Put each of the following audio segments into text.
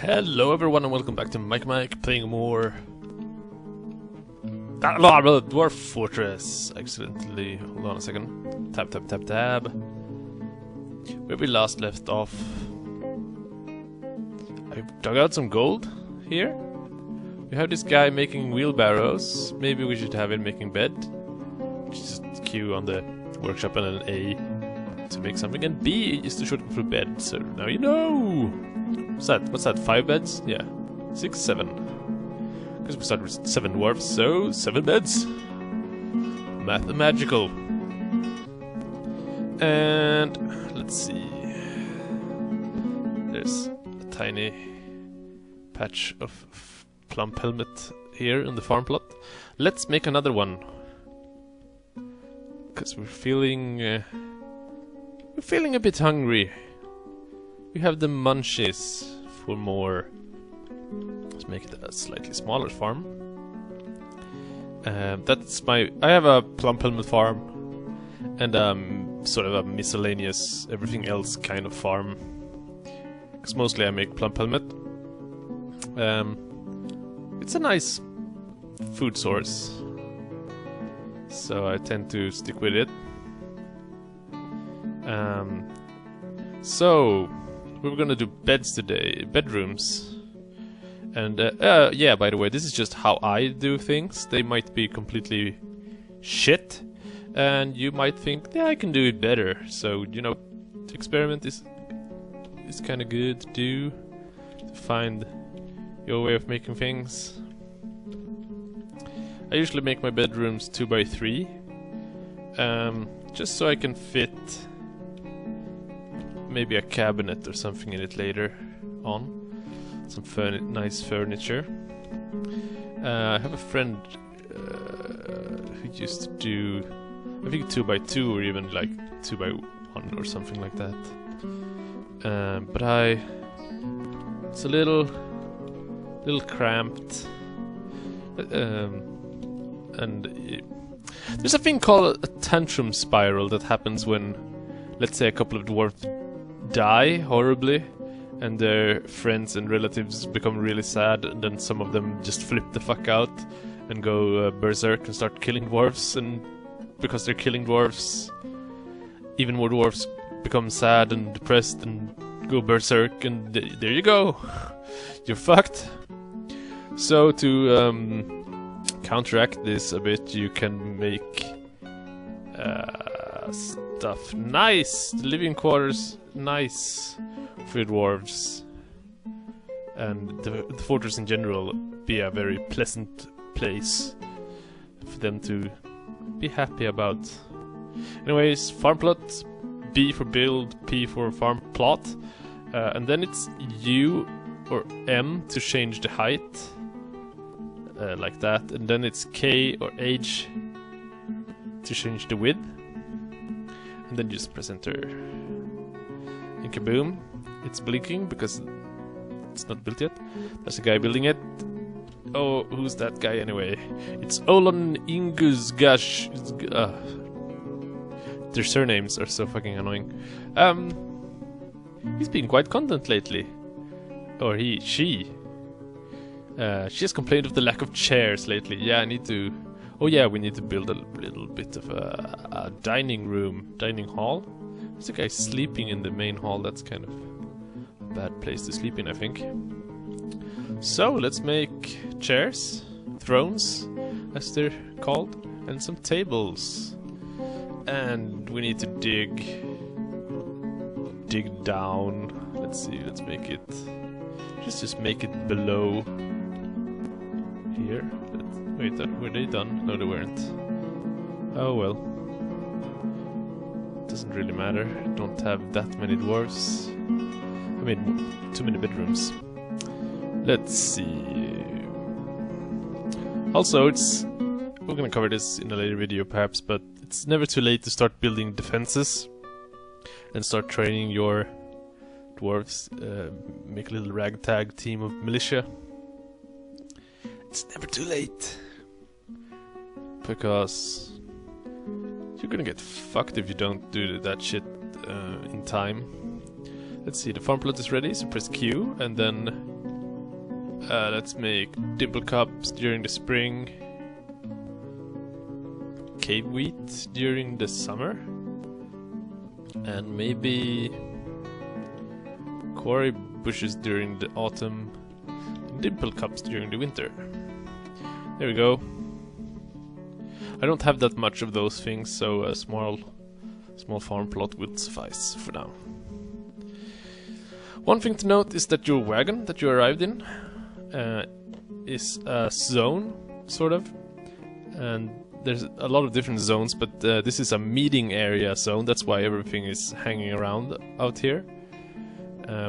Hello everyone and welcome back to Mikeymajq playing more Dwarf Fortress. Accidentally, hold on a second. Tab. Where we last left off, I dug out some gold here. We have this guy making wheelbarrows. Maybe we should have him making bed. Just Q on the workshop and an A to make something, and B is to shoot him through bed. So now you know. What's that? 5 beds? Yeah. 6, 7. Because we started with 7 dwarves, so 7 beds. Mathemagical. And let's see. There's a tiny patch of plump helmet here in the farm plot. Let's make another one. Because we're feeling a bit hungry. We have the munchies for more. Let's make it a slightly smaller farm. I have a plump helmet farm and sort of a miscellaneous everything else kind of farm. Because mostly I make plump helmet. It's a nice food source, so I tend to stick with it. So we're gonna do beds today, bedrooms. And yeah, by the way, this is just how I do things. They might be completely shit, and you might think, yeah, I can do it better. So, you know, the experiment is kind of good to do, to find your way of making things. I usually make my bedrooms 2x3, just so I can fit maybe a cabinet or something in it later on. Some nice furniture. I have a friend who used to do, I think 2x2 or even like 2x1 or something like that. But it's a little cramped. And there's a thing called a tantrum spiral that happens when, let's say, a couple of dwarves die horribly and their friends and relatives become really sad, and then some of them just flip the fuck out and go berserk and start killing dwarves, and because they're killing dwarves, even more dwarves become sad and depressed and go berserk, and there you go. You're fucked. So to counteract this a bit, you can make stuff nice, the living quarters nice for dwarves, and the fortress in general be a very pleasant place for them to be happy about. Anyways, farm plot, B for build, P for farm plot, and then it's U or M to change the height, like that, and then it's K or H to change the width, and then just press enter. And kaboom, it's blinking because it's not built yet. There's a guy building it. Oh, who's that guy anyway? It's Olon Ingusgash. Their surnames are so fucking annoying. He's been quite content lately. Or she has complained of the lack of chairs lately. Yeah, I need to... Oh yeah, we need to build a little bit of a dining hall. There's a guy sleeping in the main hall. That's kind of a bad place to sleep in, I think. So let's make chairs, thrones, as they're called, and some tables. And we need to dig down. Let's see. Let's make it. Just make it below here. Wait, were they done? No, they weren't. Oh well. Doesn't really matter. Don't have that many dwarves. I mean, too many bedrooms. Let's see. Also, we're gonna cover this in a later video perhaps, but it's never too late to start building defenses and start training your dwarves. Make a little ragtag team of militia. It's never too late, because you're gonna get fucked if you don't do that shit in time. Let's see, the farm plot is ready, so press Q, and then Let's make dimple cups during the spring. Cave wheat during the summer. And maybe quarry bushes during the autumn. And dimple cups during the winter. There we go. I don't have that much of those things, so a small farm plot will suffice for now. One thing to note is that your wagon that you arrived in is a zone, sort of. And there's a lot of different zones, but this is a meeting area zone. That's why everything is hanging around out here.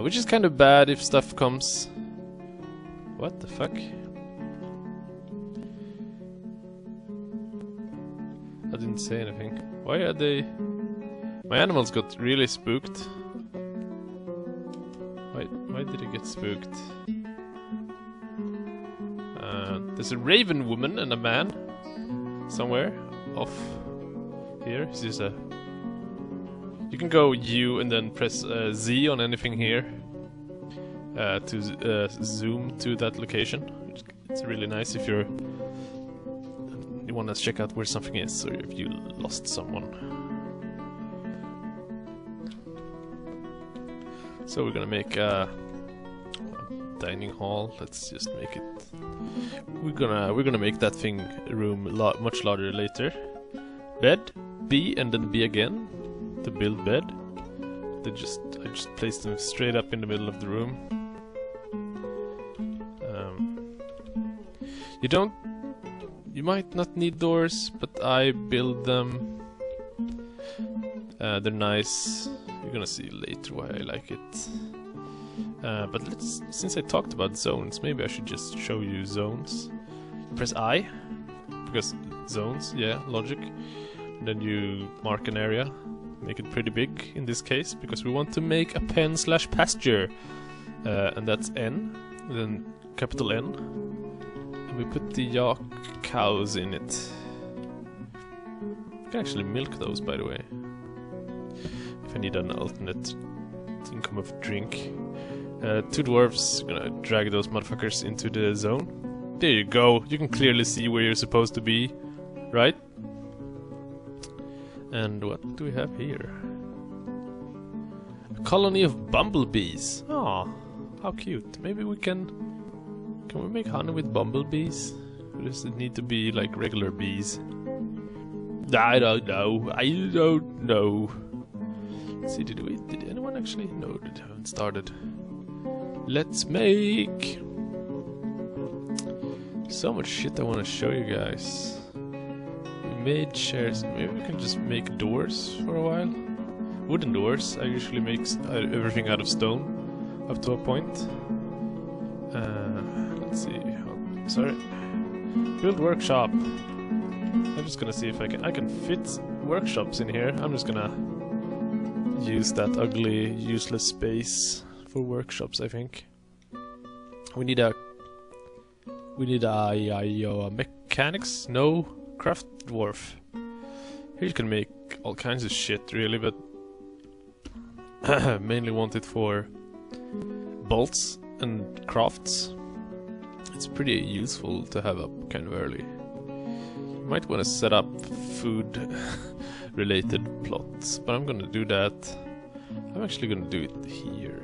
Which is kind of bad if stuff comes... What the fuck? I didn't say anything. Why are they... My animals got really spooked. Why did it get spooked? There's a raven woman and a man somewhere off here. Is this a... You can go U and then press Z on anything here to zoom to that location. It's really nice if you want to check out where something is, or if you lost someone. So we're gonna make a dining hall. Let's just make it. We're gonna make that thing room much larger later. Bed, B, and then B again to build bed. I just placed them straight up in the middle of the room. You might not need doors, but I build them. They're nice. You're gonna see later why I like it. But since I talked about zones, maybe I should just show you zones. Press I, because zones, yeah, logic. And then you mark an area, make it pretty big in this case, because we want to make a pen/pasture. And that's N, then capital N. And we put the yak cows in it. You can actually milk those, by the way. If I need an alternate income of drink. Two dwarves, gonna drag those motherfuckers into the zone. There you go, you can clearly see where you're supposed to be, right? And what do we have here? A colony of bumblebees. Aw, how cute. Maybe we can we make honey with bumblebees? Or does it need to be like regular bees? I don't know. Let's see, did anyone actually? No, they haven't started. Let's make... So much shit I want to show you guys. We made chairs. Maybe we can just make doors for a while. Wooden doors. I usually make everything out of stone up to a point. Let's see. Oh, sorry. Build workshop. I'm just gonna see if I can fit workshops in here. I'm just gonna use that ugly, useless space for workshops, I think. We need a mechanics? No, craft dwarf. Here you can make all kinds of shit, really, but mainly want it for bolts and crafts. It's pretty useful to have up kind of early. You might want to set up food related plots, but I'm gonna do that. I'm actually gonna do it here.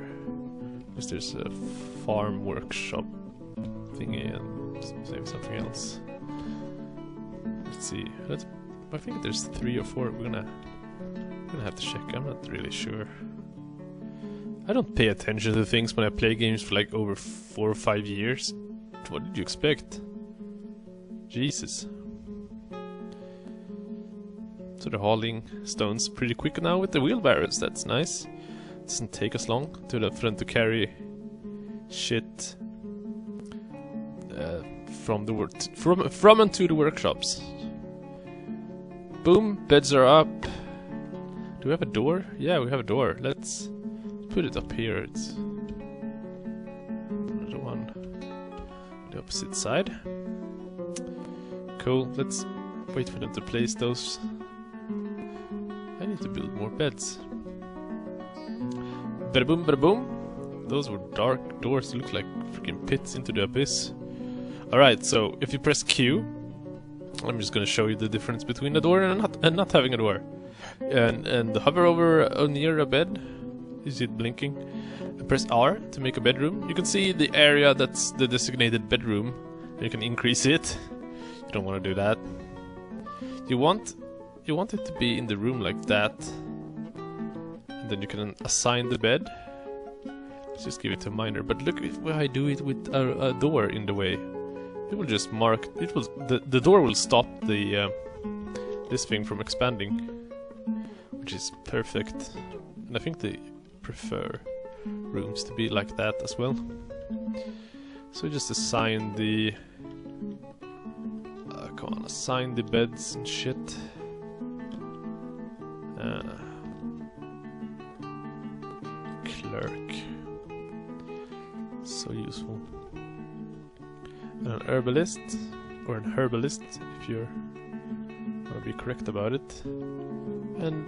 Because there's a farm workshop thingy and maybe something else. Let's see. I think there's 3 or 4. We're gonna have to check. I'm not really sure. I don't pay attention to things when I play games for like over 4 or 5 years. What did you expect? Jesus. So they're hauling stones pretty quick now with the wheelbarrows. That's nice. Doesn't take us long for them to carry shit from and to the workshops. Boom, beds are up. Do we have a door? Yeah, we have a door. Let's put it up here. It's another one on the opposite side. Cool. Let's wait for them to place those. I need to build more beds. Bada boom, bada boom. Those were dark doors, look like freaking pits into the abyss. Alright, so if you press Q, I'm just gonna show you the difference between a door and not having a door. And hover over near a bed. You see it blinking. And press R to make a bedroom. You can see the area that's the designated bedroom. You can increase it. You don't want to do that. You want it to be in the room like that. And then you can assign the bed. Let's just give it a minor. But look if I do it with a door in the way. It will just mark. It will. The door will stop the this thing from expanding, which is perfect. And I think they prefer rooms to be like that as well. So just assign the. Come on, assign the beds and shit. Clerk. So useful. An herbalist, or an herbalist, if you're want to be correct about it. And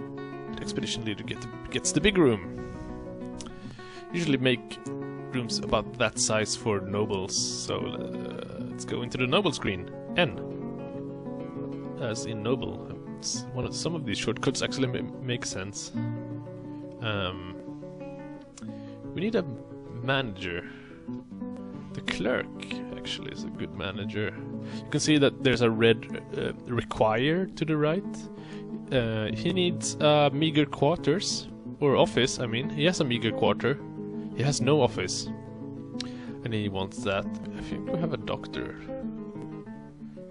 the expedition leader gets the big room. Usually make rooms about that size for nobles, so let's go into the noble screen. N, as in noble. Some of these shortcuts actually make sense. We need a manager. The clerk actually is a good manager. You can see that there's a red required to the right. He needs meager quarters, or office, I mean. He has a meager quarter. He has no office. And he wants that. I think we have a doctor.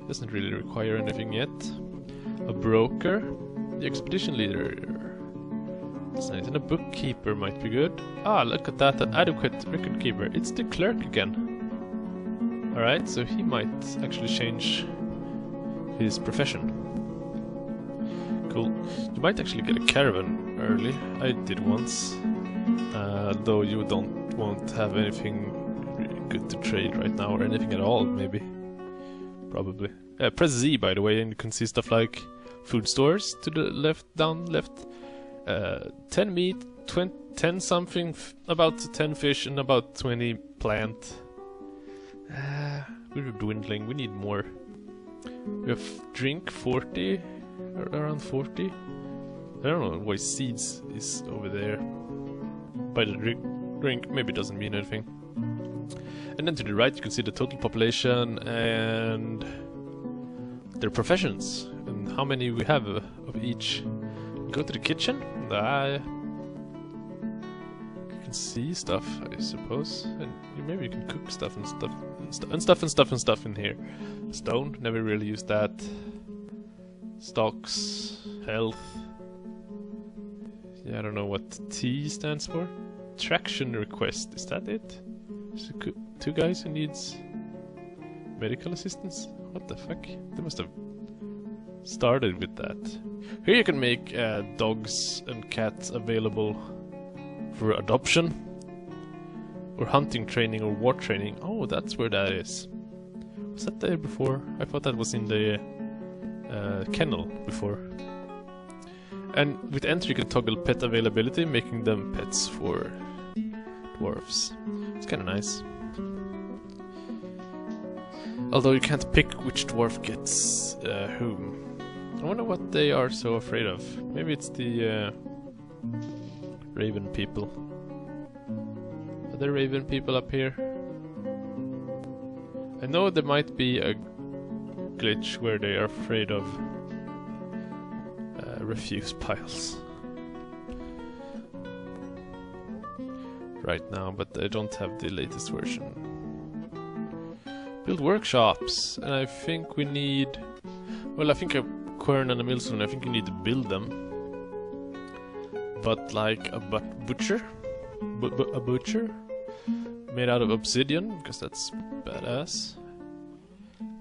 Doesn't really require anything yet. A broker. The expedition leader. That's nice. And a bookkeeper might be good. Ah, look at that. An adequate record keeper. It's the clerk again. Alright, so he might actually change his profession. Cool. You might actually get a caravan early. I did once. Though you won't have anything really good to trade right now, or anything at all, maybe. Probably. Press Z, by the way, and you can see stuff like food stores to the left, down left. 10 meat, 10 something, about 10 fish, and about 20 plant. We're dwindling, we need more. We have drink 40, around 40. I don't know why seeds is over there. By the drink, maybe it doesn't mean anything. And then to the right you can see the total population and their professions and how many we have of each. Go to the kitchen. You can see stuff, I suppose, and maybe you can cook stuff and stuff in here. Stone, never really used that. Stocks, health. Yeah, I don't know what T stands for. Traction request, is that it? There's two guys who needs medical assistance? What the fuck? They must have started with that. Here you can make dogs and cats available for adoption, or hunting training, or war training. Oh, that's where that is. Was that there before? I thought that was in the kennel before. And with enter you can toggle pet availability, making them pets for dwarves. It's kind of nice. Although you can't pick which dwarf gets whom. I wonder what they are so afraid of. Maybe it's the raven people. Are there raven people up here? I know there might be a glitch where they are afraid of refuse piles right now, but I don't have the latest version. Build workshops, and I think we need, well, I think a quern and a millstone, I think you need to build them, but like a butcher made out of obsidian, because that's badass.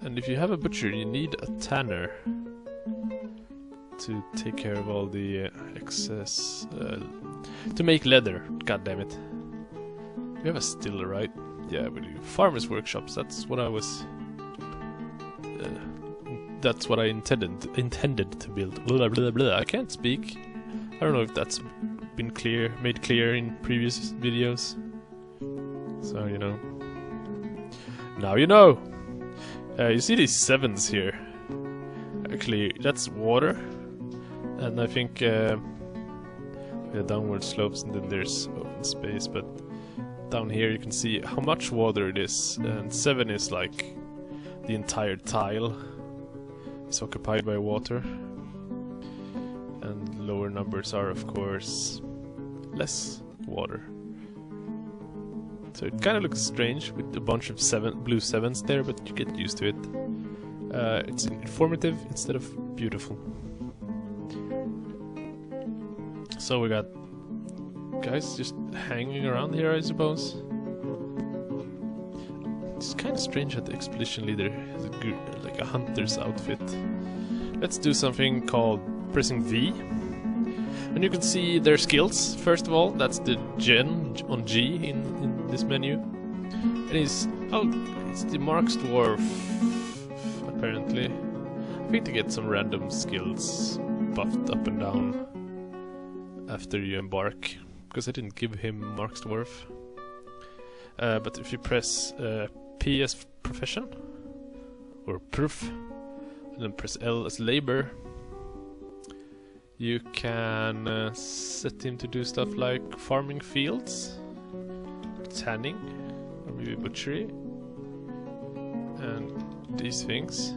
And if you have a butcher, you need a tanner to take care of all the excess, to make leather. God damn it. We have a stiller, right? Yeah, we do. Farmers' workshops. That's what I was. That's what I intended to build. Blah, blah, blah. I can't speak. I don't know if that's been made clear in previous videos. So you know. Now you know! You see these 7s here? Actually, that's water. And I think the downward slopes and then there's open space, but down here you can see how much water it is, and 7 is like the entire tile is occupied by water, and lower numbers are of course less water. So it kind of looks strange with a bunch of blue 7s there, but you get used to it. It's informative instead of beautiful. So we got guys just hanging around here, I suppose. It's kind of strange that the expedition leader has like a hunter's outfit. Let's do something called pressing V. And you can see their skills. First of all, that's the gen on G in this menu. And it's the Mark's Dwarf, apparently. I think to get some random skills buffed up and down after you embark, because I didn't give him Mark's Dwarf. But if you press P as profession, or proof, and then press L as labor, you can set him to do stuff like farming fields, tanning, or maybe butchery, and these things.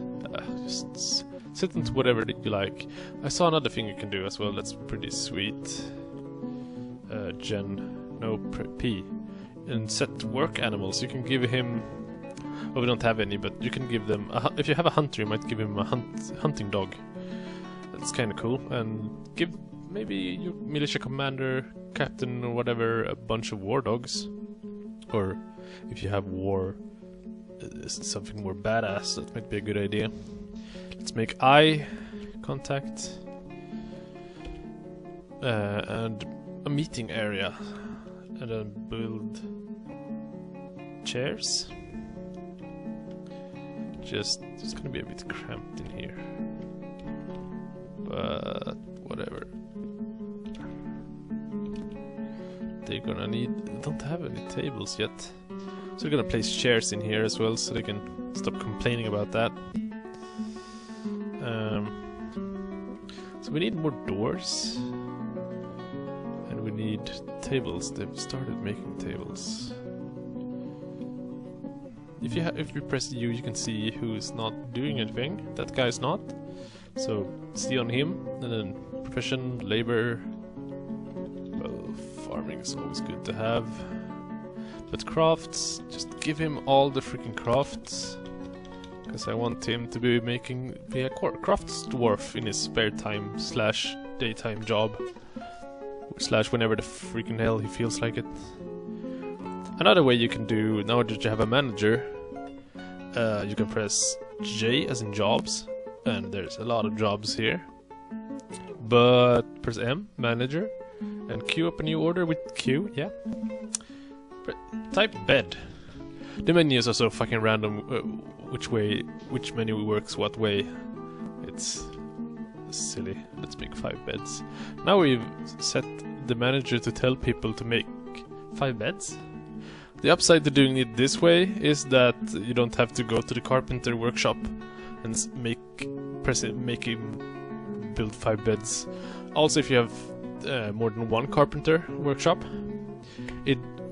Just set him to whatever that you like. I saw another thing you can do as well, that's pretty sweet. P. And set work animals. You can give him... Oh, we don't have any, but you can give them... if you have a hunter, you might give him a hunting dog. That's kind of cool. And give maybe your militia commander, captain, or whatever, a bunch of war dogs. Or if you have war, something more badass, that might be a good idea. Let's make eye contact. And a meeting area. And then build chairs. It's gonna be a bit cramped in here. But whatever. They're gonna need... don't have any tables yet. So we're gonna place chairs in here as well, so they can stop complaining about that. So we need more doors. And we need tables. They've started making tables. If you press U, you can see who's not doing anything. That guy's not. So see on him, and then profession, labor. Well, farming is always good to have. But crafts, just give him all the freaking crafts. Because I want him to be making a crafts dwarf in his spare time / daytime job. / whenever the freaking hell he feels like it. Another way you can do, now that you have a manager, you can press J as in jobs, and there's a lot of jobs here. But press M, manager, and queue up a new order with Q, yeah. Type bed. The menus are so fucking random, which menu works what way. It's silly. Let's make 5 beds. Now we've set the manager to tell people to make 5 beds. The upside to doing it this way is that you don't have to go to the carpenter workshop and make him build 5 beds. Also, if you have more than one carpenter workshop,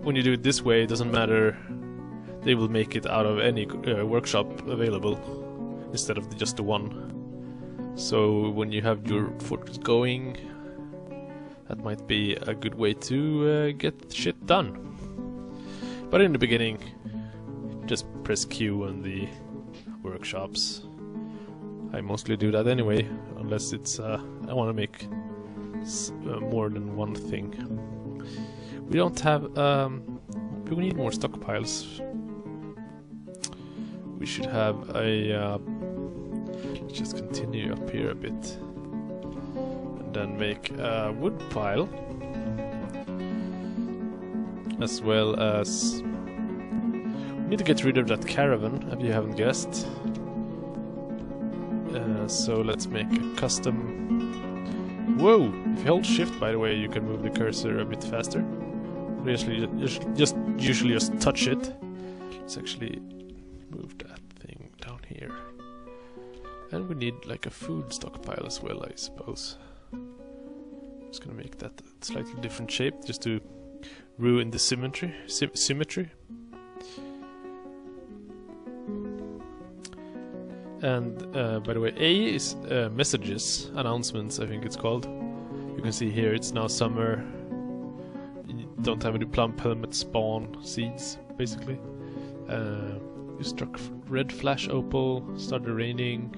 when you do it this way, it doesn't matter. They will make it out of any workshop available instead of just the one. So when you have your fortress going, that might be a good way to get shit done. But in the beginning, just press Q on the workshops. I mostly do that anyway, unless it's I want to make more than one thing. We don't have... we need more stockpiles. We should have a... let's just continue up here a bit. And then make a wood pile. As well as... we need to get rid of that caravan, if you haven't guessed. So let's make a custom... Whoa! If you hold shift, by the way, you can move the cursor a bit faster. usually just touch it. Let's actually move that thing down here. And we need like a food stockpile as well, I suppose. Just gonna make that a slightly different shape just to ruin the symmetry. And by the way, A is messages, announcements, I think it's called. You can see here it's now summer. You don't have any plum helmet spawn seeds, basically. You struck red flash opal, started raining.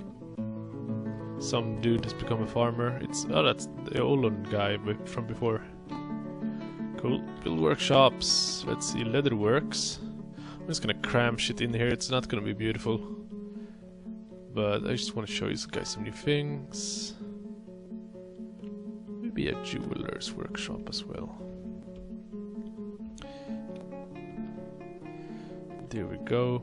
Some dude has become a farmer. That's the Olon guy from before. Cool. Build workshops. Let's see, leather works. I'm just gonna cram shit in here. It's not gonna be beautiful, but I just want to show you guys some new things. Maybe a jeweler's workshop as well. There we go.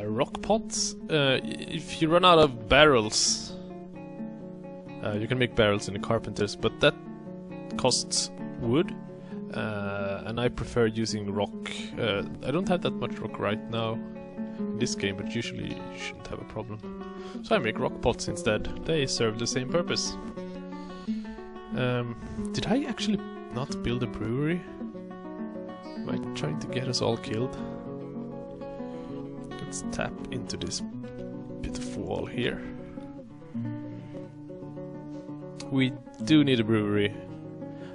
Rock pots. If you run out of barrels, you can make barrels in the carpenters, but that costs wood, and I prefer using rock. I don't have that much rock right now in this game, but usually you shouldn't have a problem. So I make rock pots instead. They serve the same purpose. Did I actually not build a brewery? Am I trying to get us all killed? Let's tap into this bit of wall here. We do need a brewery.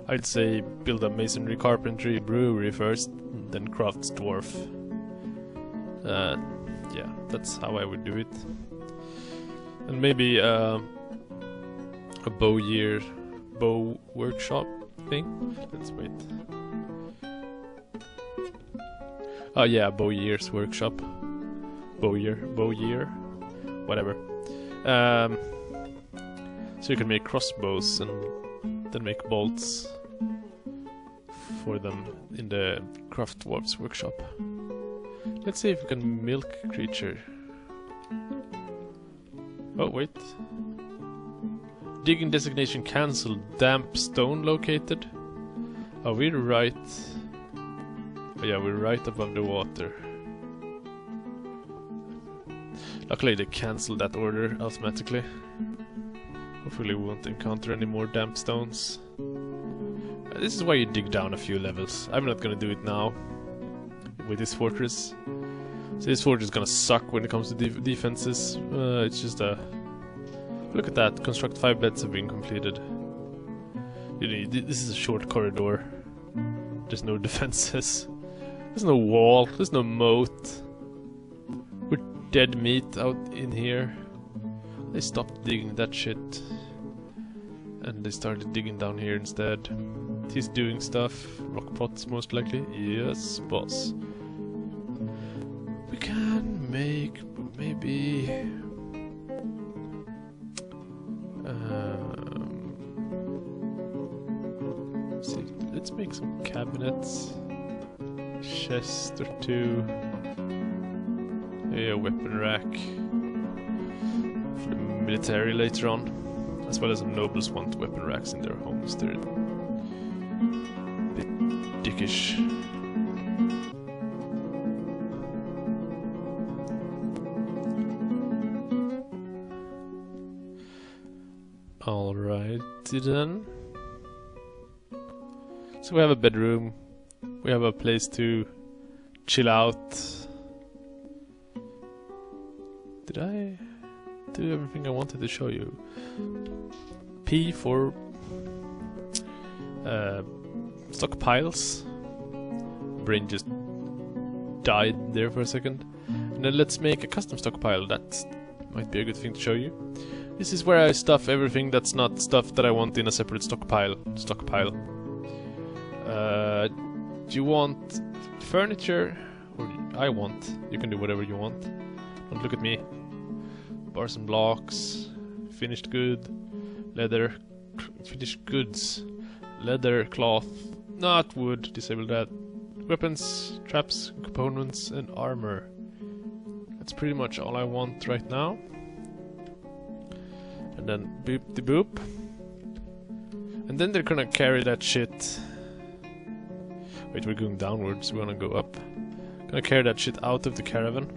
I'd say build a masonry, carpentry, brewery first, then crafts dwarf. Yeah, that's how I would do it. And maybe a bow workshop thing. Let's wait. Oh yeah, Bowyear's workshop. Bowyear, whatever. So you can make crossbows and then make bolts for them in the craft dwarf's workshop. Let's see if we can milk a creature. Oh wait. Digging designation cancelled. Damp stone located. Are we right? Oh yeah, we're right above the water. Luckily they cancelled that order automatically. Hopefully we won't encounter any more damp stones. This is why you dig down a few levels. I'm not gonna do it now with this fortress. So this fortress is gonna suck when it comes to defenses. It's just a... Look at that, construct 5 beds have been completed. You know, this is a short corridor. There's no defenses. There's no wall, there's no moat. We're dead meat out in here. They stopped digging that shit. And they started digging down here instead. He's doing stuff. Rock pots most likely. Yes, boss. We can make maybe... see, let's make some cabinets. Chest or two. A weapon rack. For the military later on. As well as some nobles want weapon racks in their homes. They're a bit dickish. Alrighty then. So we have a bedroom. We have a place to chill out. Did I do everything I wanted to show you? P for stockpiles. Brain just died there for a second. And then let's make a custom stockpile. That might be a good thing to show you. This is where I stuff everything that's not stuff that I want in a separate stockpile. Do you want furniture? Or I want. You can do whatever you want. Don't look at me. Bars and blocks. Finished good. Leather. Finished goods. Leather, cloth. Not wood. Disable that. Weapons, traps, components, and armor. That's pretty much all I want right now. And then boop de boop. And then they're gonna carry that shit Wait, we're going downwards. We wanna go up. Gonna carry that shit out of the caravan.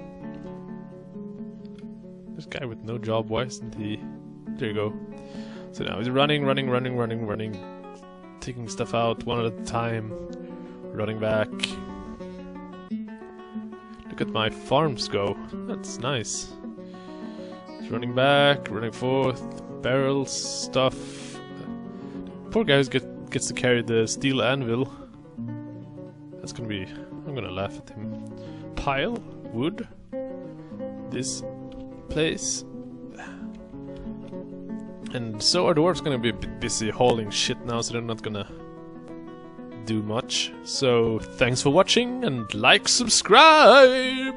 This guy with no job, why isn't he? There you go. So now he's running. Taking stuff out one at a time. Running back. Look at my farms go. That's nice. He's running back, running forth. Barrels, stuff. Poor guy who gets to carry the steel anvil. That's gonna be... I'm gonna laugh at him. Pile, wood, this place. And so our dwarves gonna be a bit busy hauling shit now, so they're not gonna do much. So thanks for watching, and like, subscribe!